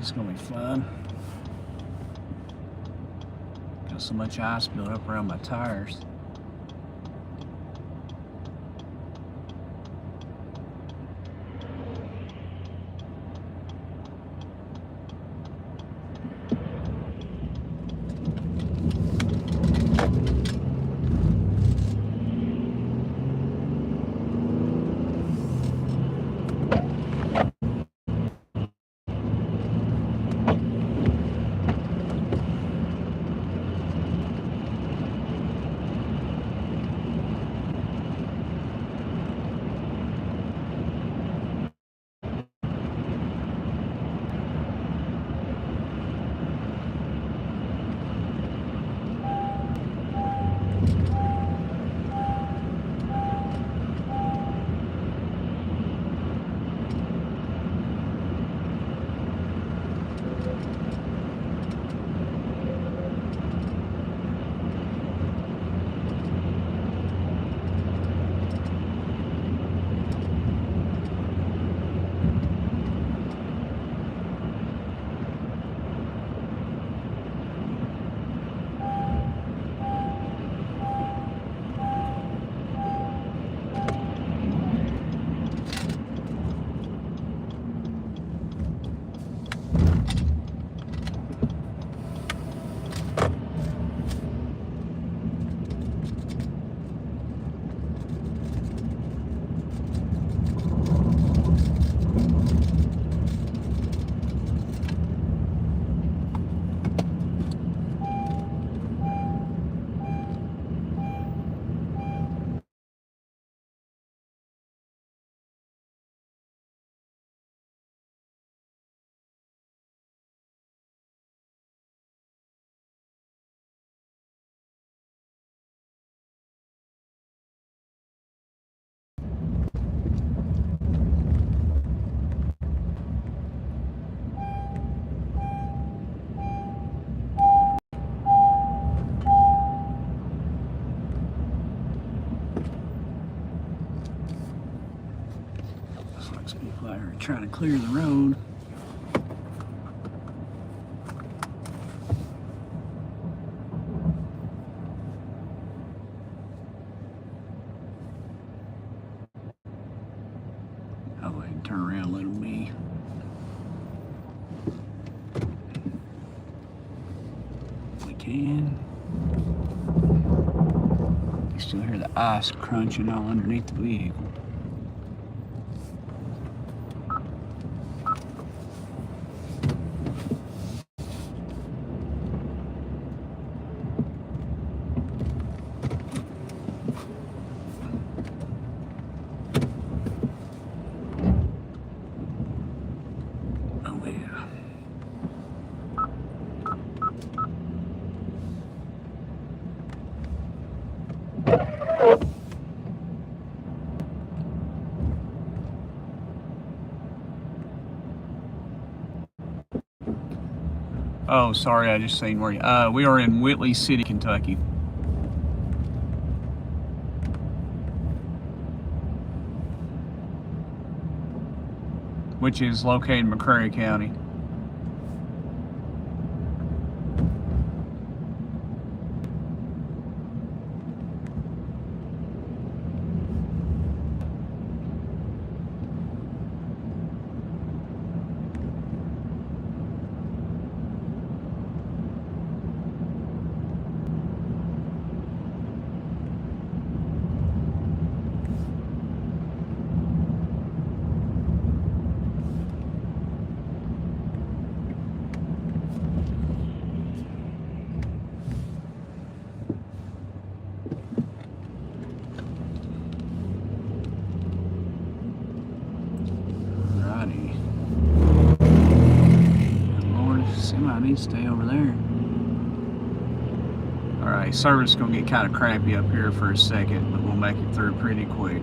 It's gonna be fun. Got so much ice built up around my tires. People out here trying to clear the road. I'll go ahead and turn around, let them be. We can. You still hear the ice crunching all underneath the vehicle. Oh, sorry, I just seen where you. We are in Whitley City, Kentucky, which is located in McCreary County. Stay over there. Alright, service is going to get kind of crappy up here for a second, but we'll make it through pretty quick.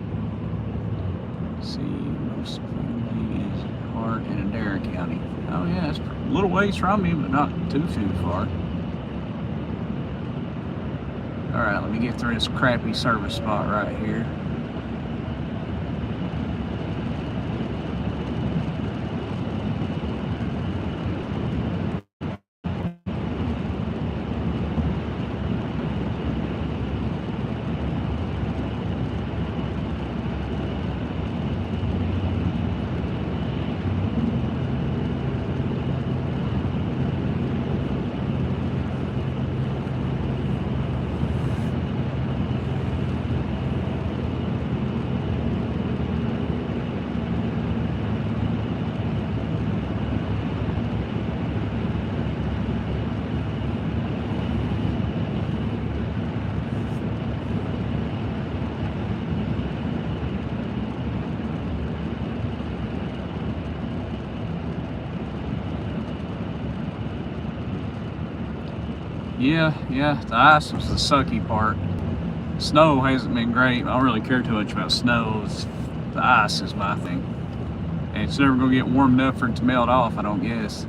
Let's see, most friendly is Hart in Adair County. Oh yeah, it's a little ways from me, but not too far. Alright, let me get through this crappy service spot right here. Yeah, the ice was the sucky part. Snow hasn't been great. I don't really care too much about snow. The ice is my thing. And it's never gonna get warm enough for it to melt off, I don't guess.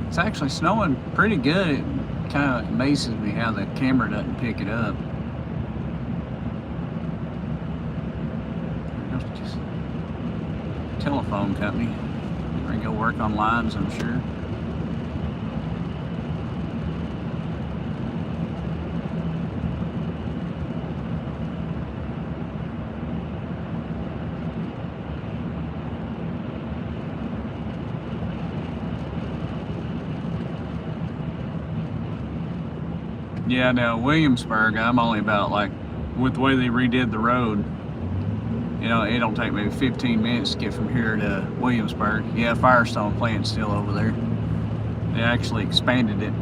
It's actually snowing pretty good. It kind of amazes me how the camera doesn't pick it up. There's just a telephone company. They're gonna go work on lines, I'm sure. Yeah, now Williamsburg, I'm only about like, with the way they redid the road, you know, it'll take maybe 15 minutes to get from here to Williamsburg. Yeah, Firestone plant's still over there. They actually expanded it.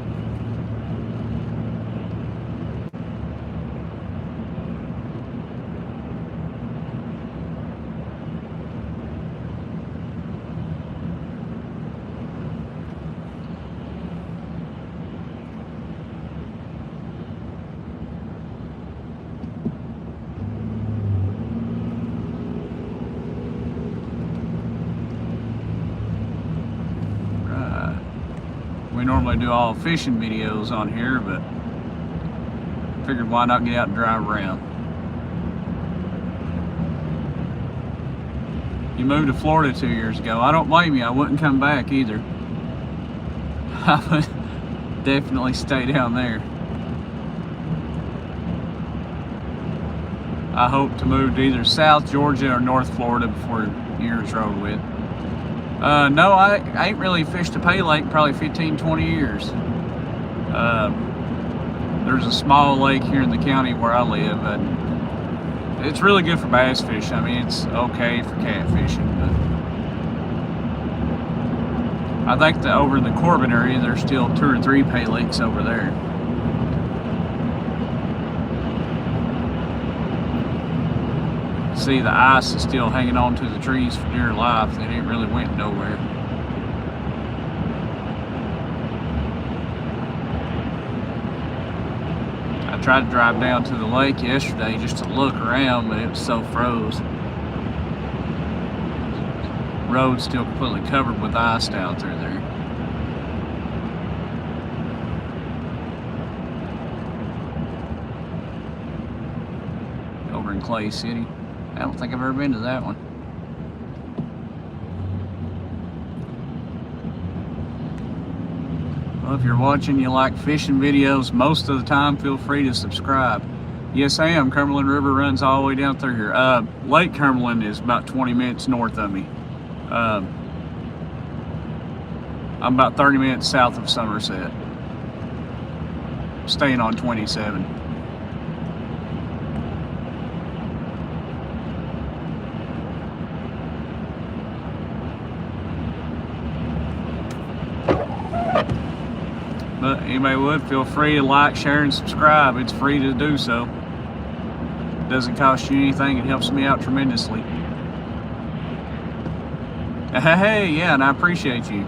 We normally do all fishing videos on here, but figured why not get out and drive around. You moved to Florida 2 years ago. I don't blame you. I wouldn't come back either. I would definitely stay down there. I hope to move to either South Georgia or North Florida before years are over with. No, I ain't really fished a pay lake in probably 15, 20 years. There's a small lake here in the county where I live, and it's really good for bass fishing. I mean, it's okay for catfishing, but I think that over in the Corbin area, there's still 2 or 3 pay lakes over there. See, the ice is still hanging on to the trees for dear life. It ain't really went nowhere. I tried to drive down to the lake yesterday just to look around, but it was so froze. Road's still completely covered with ice down through there. Over in Clay City. I don't think I've ever been to that one. Well, if you're watching, you like fishing videos, most of the time, feel free to subscribe. Yes, I am. Cumberland River runs all the way down through here. Lake Cumberland is about 20 minutes north of me. I'm about 30 minutes south of Somerset. Staying on 27. But anybody would, feel free to like, share, and subscribe. It's free to do so. It doesn't cost you anything. It helps me out tremendously. Hey, yeah, and I appreciate you.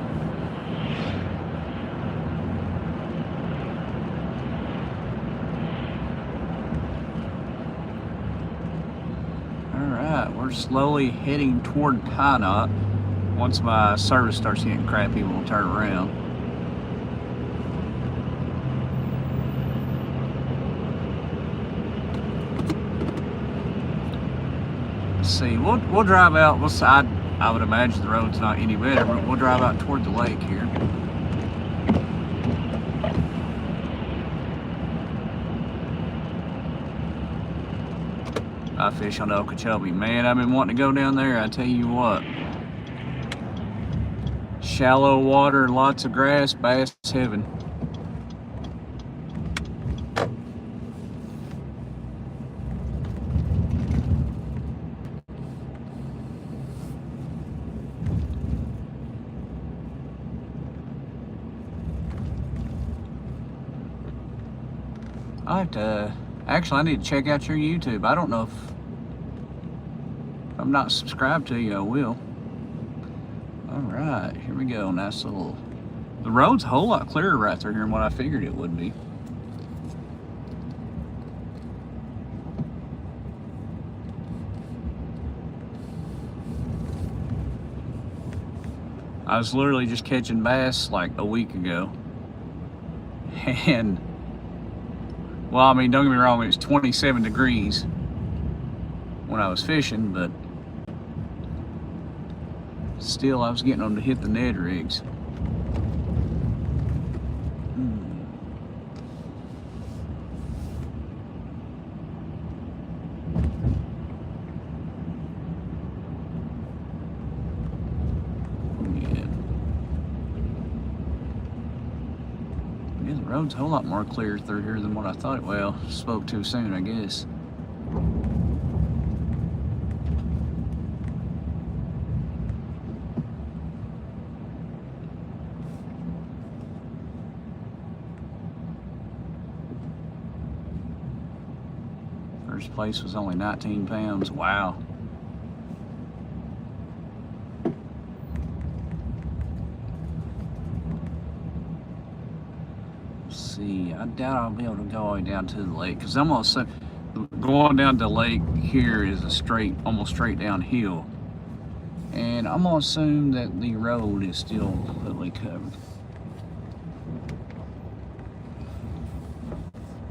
Alright, we're slowly heading toward Ty Knot. once my service starts getting crappy, we'll turn around. Let's see, we'll drive out. I would imagine the road's not any better, but we'll drive out toward the lake here. I fish on the Okeechobee. Man, I've been wanting to go down there, I tell you what. Shallow water, lots of grass, bass heaven. I have to, actually I need to check out your YouTube. I don't know if I'm not subscribed to you, I will. All right, here we go. Nice little, the road's a whole lot clearer right through here than what I figured it would be. I was literally just catching bass like a week ago. And, well, I mean, don't get me wrong, it was 27 degrees when I was fishing, but still I was getting them to hit the Ned rigs. Yeah, the road's a whole lot more clear through here than what I thought it. Well, spoke too soon, I guess. First place was only 19 pounds. Wow. Let's see, I doubt I'll be able to go all the way down to the lake, because I'm gonna say going down to the lake here is a straight, almost straight downhill, and I'm gonna assume that the road is still completely covered.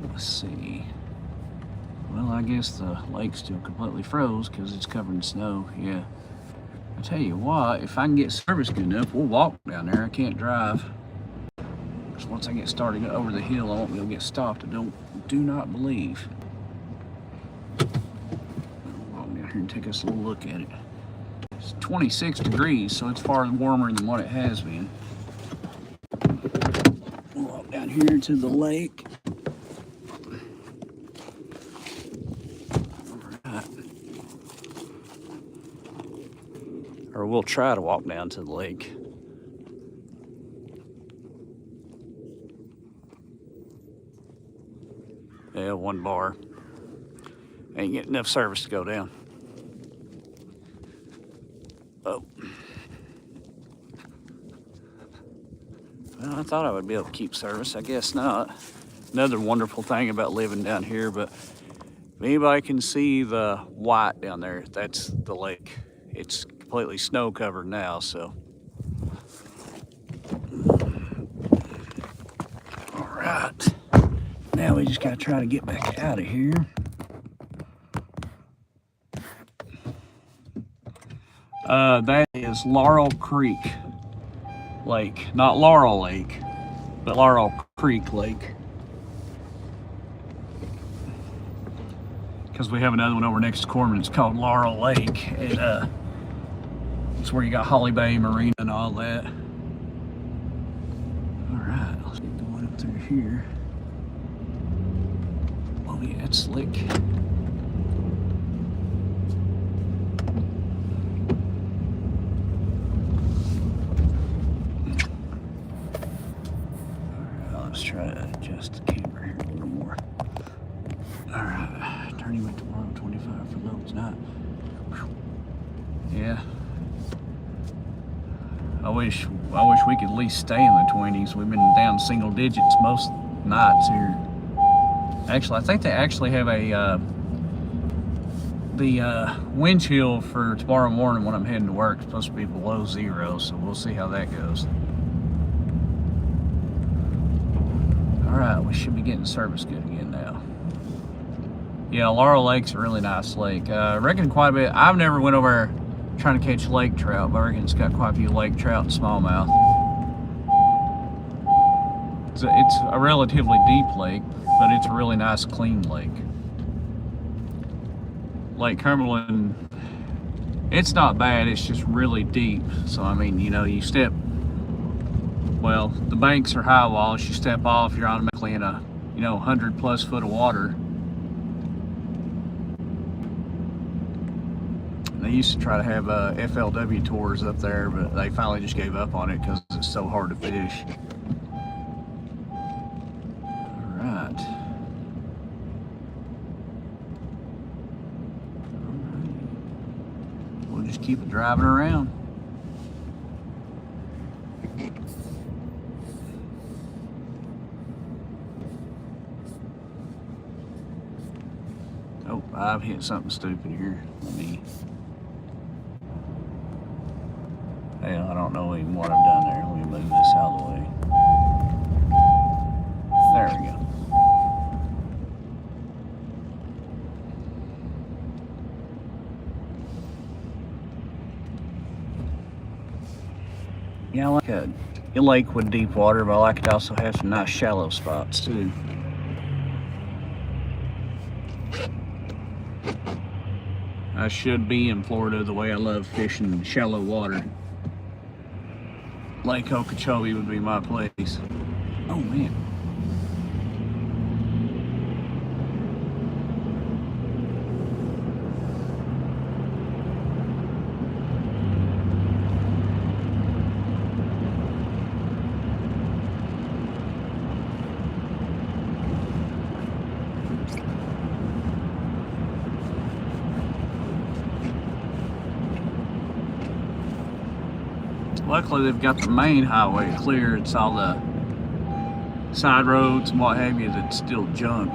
Let's see. Well, I guess the lake's still completely froze because it's covered in snow. Yeah. I tell you what, if I can get service good enough, we'll walk down there. I can't drive. Because once I get started over the hill, I won't be able to get stopped. Do not believe. We'll walk down here and take us a little look at it. It's 26 degrees, so it's far warmer than what it has been. We'll walk down here to the lake. Or we'll try to walk down to the lake. Yeah, one bar. Ain't getting enough service to go down. Oh. Well, I thought I would be able to keep service. I guess not. Another wonderful thing about living down here, but if anybody can see the white down there, that's the lake. It's completely snow covered now, so. All right, now we just gotta try to get back out of here. That is Laurel Creek Lake, not Laurel Lake, but Laurel Creek Lake. Because we have another one over next to Corbin, it's called Laurel Lake, and it's where you got Holly Bay Marina and all that. All right, let's get going up through here. Oh yeah, it's slick. All right, let's try to adjust the camera here a little more. All right, turning at tomorrow, 25 for loads, not. Yeah. I wish we could at least stay in the 20s. We've been down single digits most nights here. Actually, I think they actually have The wind chill for tomorrow morning when I'm heading to work is supposed to be below 0, so we'll see how that goes. Alright, we should be getting service good again now. Yeah, Laurel Lake's a really nice lake. I reckon quite a bit. I've never went over trying to catch lake trout, but I reckon it's got quite a few lake trout and smallmouth. It's a relatively deep lake, but it's a really nice clean lake. Lake Cumberland, it's not bad, it's just really deep. So I mean, you know, you step, well, the banks are high walls, you step off, you're automatically in a, you know, 100+ foot of water. They used to try to have FLW tours up there, but they finally just gave up on it because it's so hard to fish. Alright. We'll just keep it driving around. Oh, I've hit something stupid here. Let me... Hell, I don't know even what I've done there. Let me move this out of the way. There we go. Yeah, I like a lake with deep water, but I like it to also have some nice shallow spots too. I should be in Florida the way I love fishing shallow water. Lake Okeechobee would be my place. Oh man. Luckily, they've got the main highway clear. It's all the side roads and what have you that's still junk.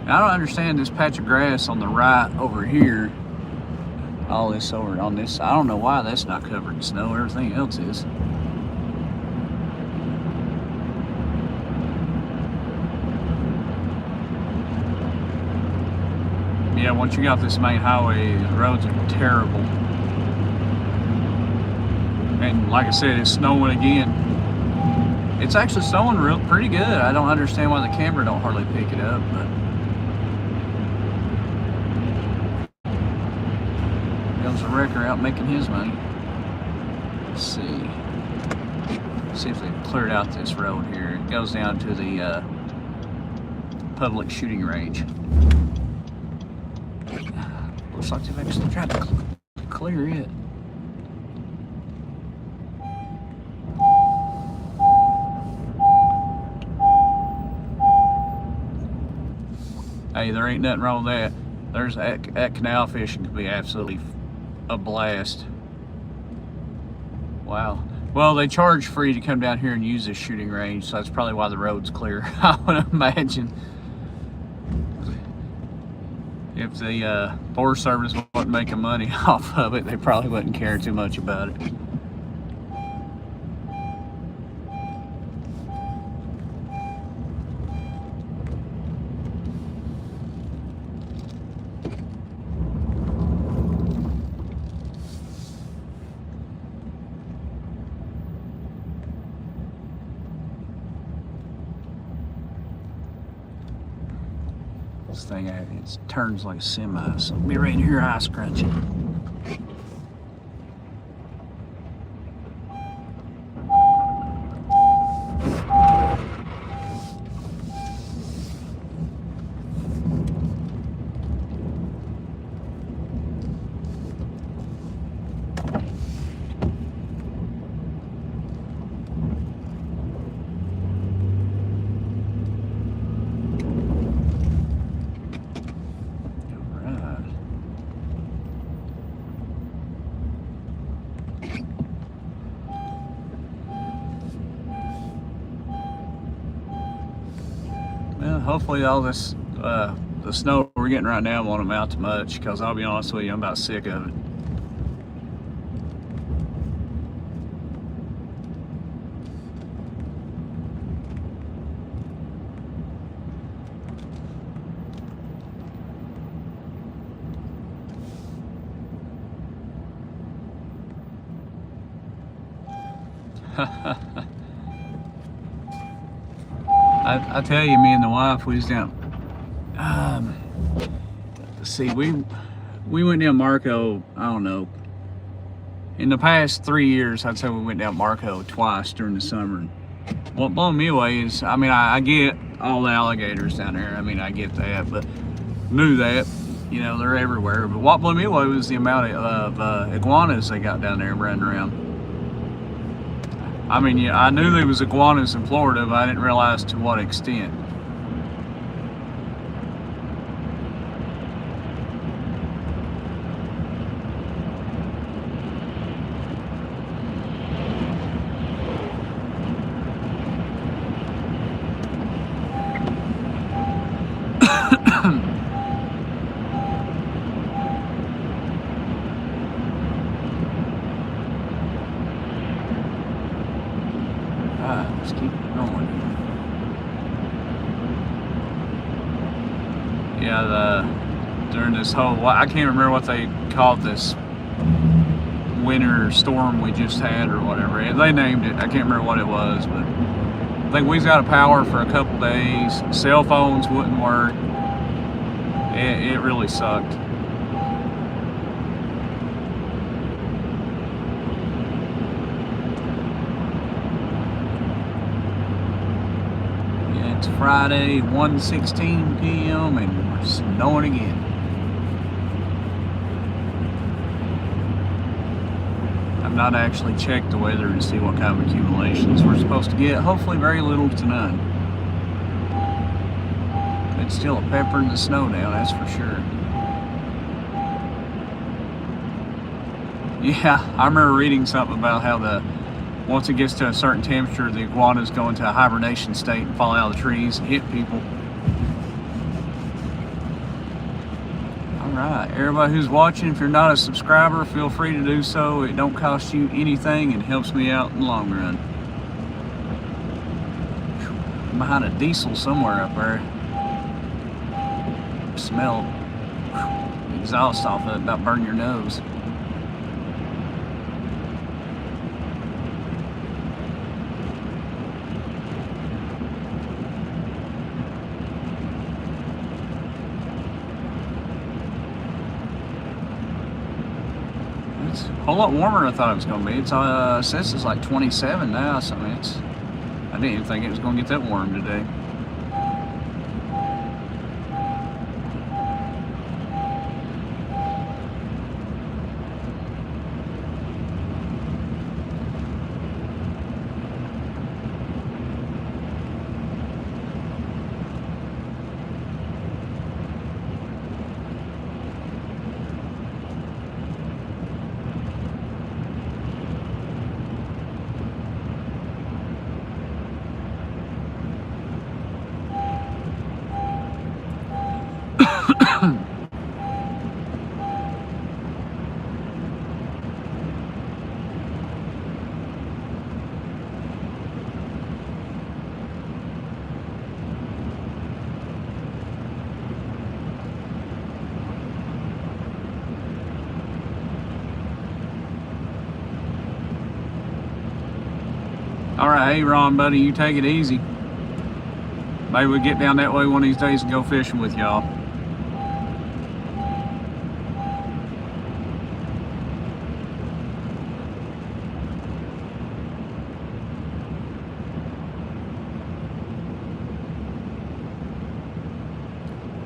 I don't understand this patch of grass on the right over here. All this over on this side. I don't know why that's not covered in snow. Everything else is. Yeah, once you got this main highway, the roads are terrible. And like I said, it's snowing again. It's actually snowing pretty good. I don't understand why the camera don't hardly pick it up, but comes the wrecker out making his money. Let's see. See if they've cleared out this road here. It goes down to the public shooting range. Looks like they've actually tried to clear it. Hey, there ain't nothing wrong with that. There's that canal fishing can be absolutely a blast. Wow. Well, they charge free to come down here and use this shooting range, so that's probably why the road's clear. I would imagine. If the Forest Service wasn't making money off of it, they probably wouldn't care too much about it. This thing, it turns like a semi, so be right here eye scrunching. Hopefully all this the snow we're getting right now won't amount to much, because I'll be honest with you, I'm about sick of it. I tell you, me and the wife, we was down. See, we went down Marco. I don't know. In the past 3 years, I'd say we went down Marco twice during the summer. What blew me away is, I mean, I get all the alligators down there. I mean, I get that, but knew that, you know, they're everywhere. But what blew me away was the amount of iguanas they got down there running around. I mean, yeah, I knew there was iguanas in Florida, but I didn't realize to what extent. Let's keep going. Yeah, during this whole, I can't remember what they called this winter storm we just had or whatever. They named it. I can't remember what it was, but I think we was out of power for a couple days. Cell phones wouldn't work. It really sucked. It's Friday, 1:16 p.m. and we're snowing again. I've not actually checked the weather to see what kind of accumulations we're supposed to get. Hopefully very little to none. It's still a pepper in the snow now, that's for sure. Yeah, I remember reading something about how once it gets to a certain temperature, the iguanas go into a hibernation state and fall out of the trees and hit people. Alright, everybody who's watching, if you're not a subscriber, feel free to do so. It don't cost you anything and helps me out in the long run. I'm behind a diesel somewhere up there. Smell exhaust off of it, about burn your nose. It's a whole lot warmer than I thought it was going to be. It says it's like 27 now, so I didn't even think it was going to get that warm today. Alright, hey Ron, buddy, you take it easy. Maybe we'll get down that way one of these days and go fishing with y'all.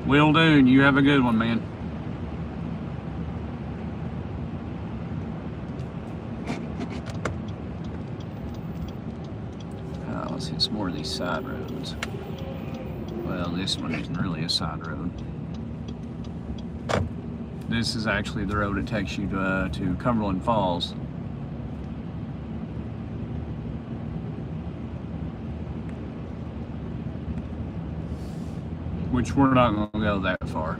Will do, and you have a good one, man. Let's hit some more of these side roads. Well, this one isn't really a side road. This is actually the road that takes you to Cumberland Falls. Which we're not going to go that far.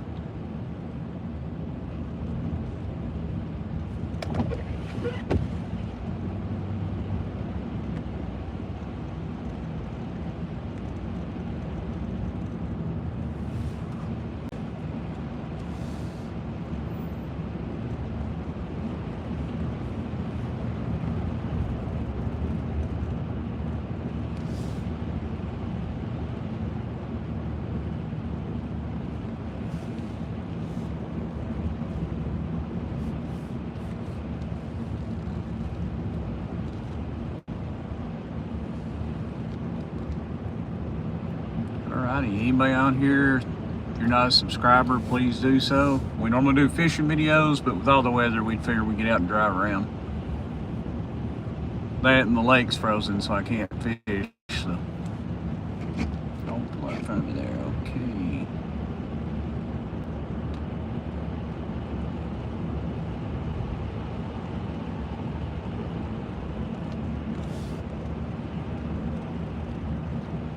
Alrighty, anybody on here, if you're not a subscriber, please do so. We normally do fishing videos, but with all the weather, we'd figure we'd get out and drive around. That and the lake's frozen, so I can't fish, so. Don't pull out in front of me there, okay.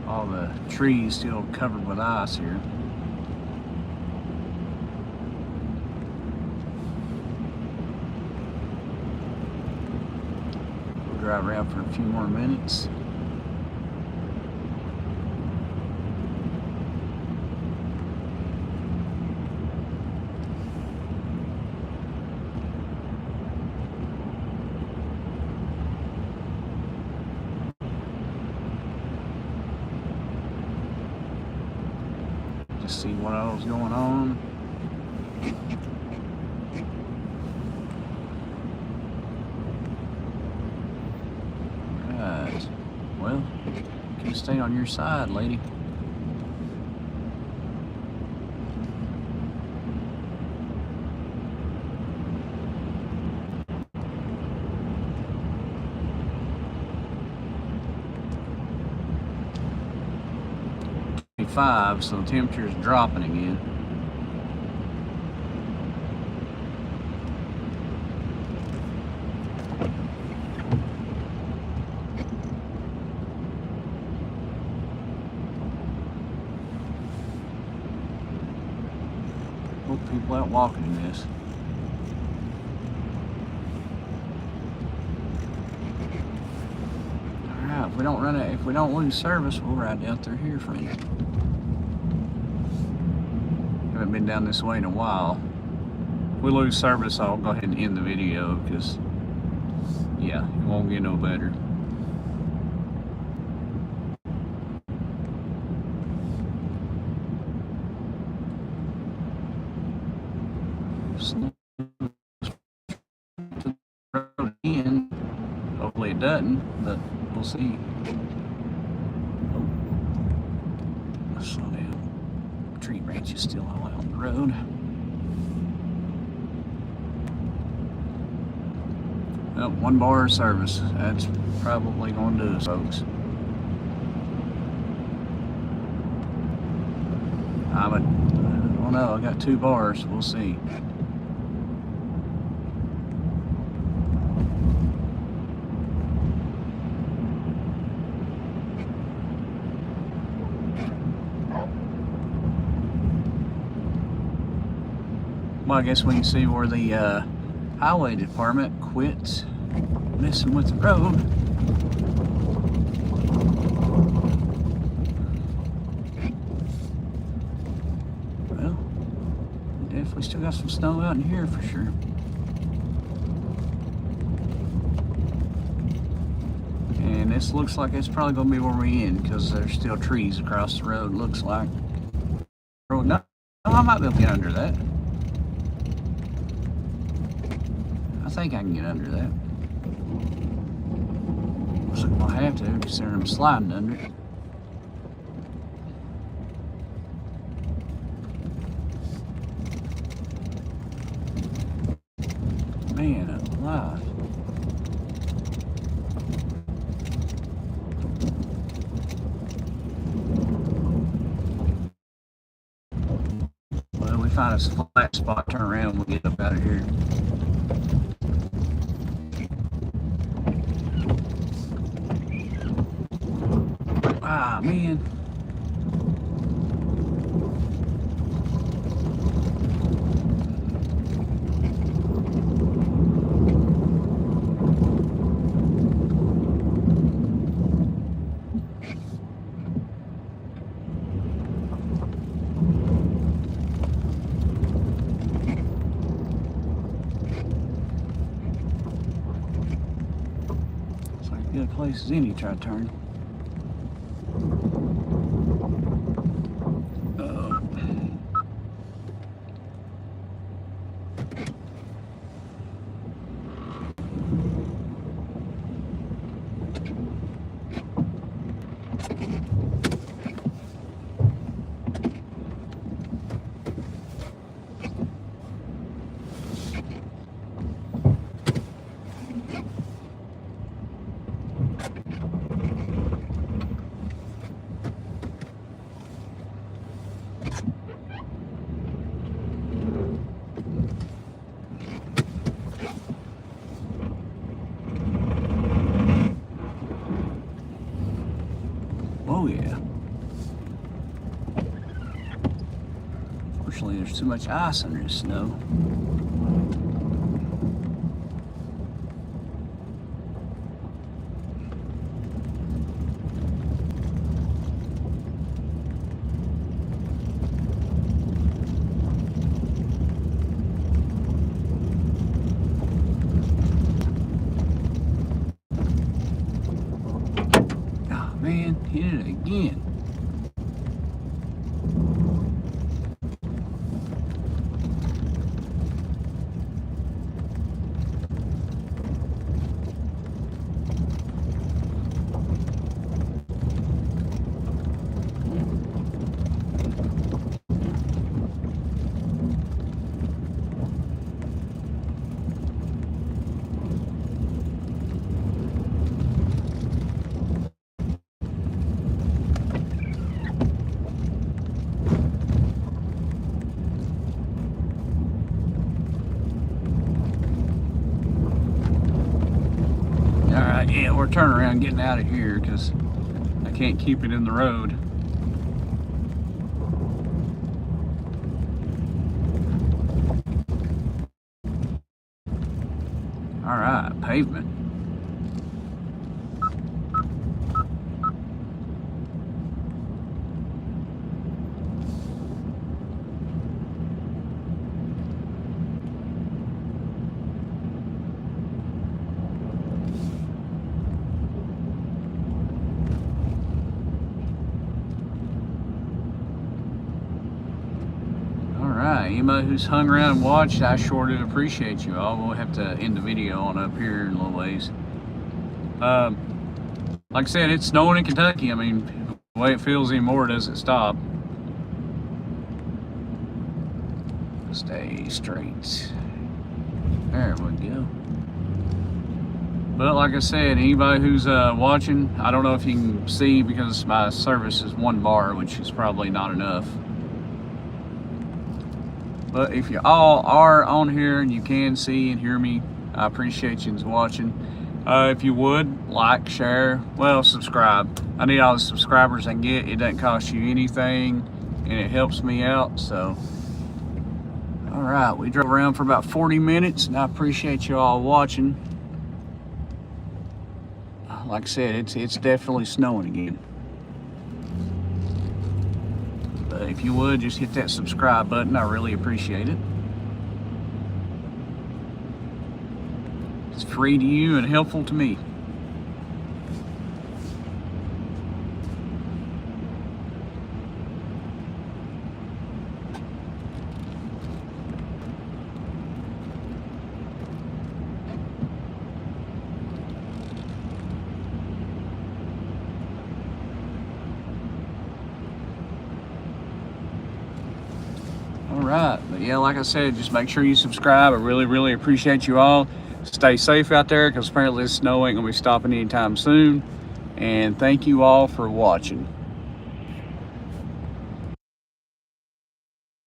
All the trees still covered with ice here. We'll drive around for a few more minutes. See what else going on. Right. Well, you can stay on your side, lady. So the temperature is dropping again. Hope people out walking in this. All right, if we don't lose service, we'll ride down through here for you. Haven't been down this way in a while. If we lose service, I'll go ahead and end the video because, yeah, it won't get no better. Hopefully it doesn't, but we'll see. Oh, slow down. Tree branch is still all out on the road. Well, 1 bar of service. That's probably going to do us, folks. Oh no, I got 2 bars. We'll see. Well, I guess we can see where the highway department quit messing with the road. Well, definitely still got some snow out in here for sure. And this looks like it's probably going to be where we end because there's still trees across the road, looks like. No, I might be able to get under that. I think I can get under that. Looks like I'll have to, considering I'm sliding under it. Man alive. Well, we find a flat spot, turn around, we'll get up out of here. Ah, man. It's like good place as any, try to turn. there's too much ice under the snow. Oh man, hit it again. Yeah, we're turning around getting out of here because I can't keep it in the road. All right, pavement. Anybody who's hung around and watched, I sure do appreciate you all. We'll have to end the video on up here in a little ways. Like I said, it's snowing in Kentucky. I mean, the way it feels anymore doesn't stop. Stay straight. There we go. But like I said, anybody who's watching, I don't know if you can see because my service is 1 bar, which is probably not enough. But if you all are on here and you can see and hear me, I appreciate you watching. If you would, like, share, well, subscribe. I need all the subscribers I can get. It doesn't cost you anything, and it helps me out, so. All right, we drove around for about 40 minutes, and I appreciate you all watching. Like I said, it's definitely snowing again. If you would, just hit that subscribe button. I really appreciate it. It's free to you and helpful to me. Right, but yeah, like I said, just make sure you subscribe. I really appreciate you all. Stay safe out there because apparently this snow ain't gonna be stopping anytime soon. And thank you all for watching.